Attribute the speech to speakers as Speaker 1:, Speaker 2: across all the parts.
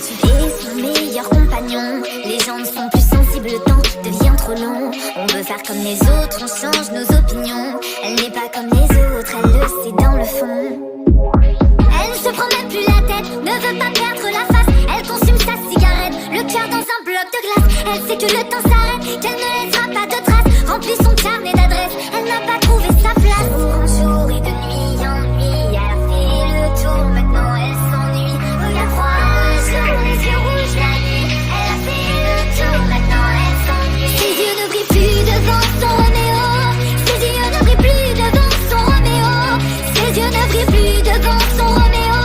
Speaker 1: tu es son meilleur compagnon. Les gens ne sont plus sensibles, le temps devient trop long. On veut faire comme les autres, on change nos opinions. Elle n'est pas comme les autres, elle le sait dans le fond. Elle ne se prend même plus la tête, ne veut pas perdre la face. Elle consume sa cigarette, le cœur dans un bloc de glace. Elle sait que le temps s'arrête, qu'elle ne laissera pas de traces. Remplit son carnet d'adresses, elle n'a pas trouvé sa place. En jour et de nuit en nuit, elle a fait le tour, maintenant elle s'ennuie. Regarde froid le jour, les yeux rouges la nuit. Elle a fait le tour, maintenant elle s'ennuie. Ses yeux ne brillent plus devant son Roméo. Ses yeux ne brillent plus devant son Roméo. Ses yeux ne brillent plus devant son Roméo.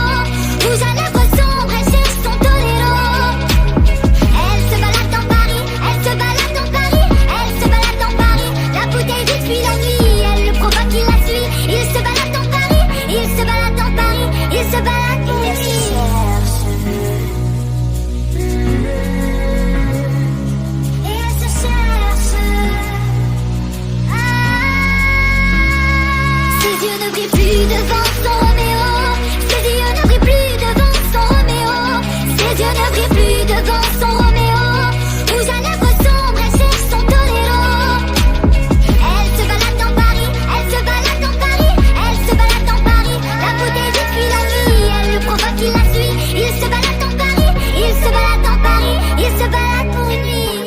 Speaker 1: Rouge à lèvres sombres, elle cherche son toléro. Elle se balade dans Paris, elle se balade dans Paris. Elle se balade dans Paris, la bouteille depuis la nuit. Elle le provoque, il la suit. Il se balade dans Paris, il se balade dans Paris. Il se balade pour lui. Et elle se cherche. Ses yeux ne brillent plus devant son Roméo. Ses yeux ne brillent plus devant son Roméo. Ses yeux ne brillent plus devant son Roméo. Rouge à lèvres sombres, elle cherche son toléro. Elle se balade dans Paris, elle se balade dans Paris. Elle se balade dans Paris, la bouteille depuis la nuit. Elle le provoque, il la suit. Il se balade dans Paris, il se balade dans Paris. Il se balade pour une nuit.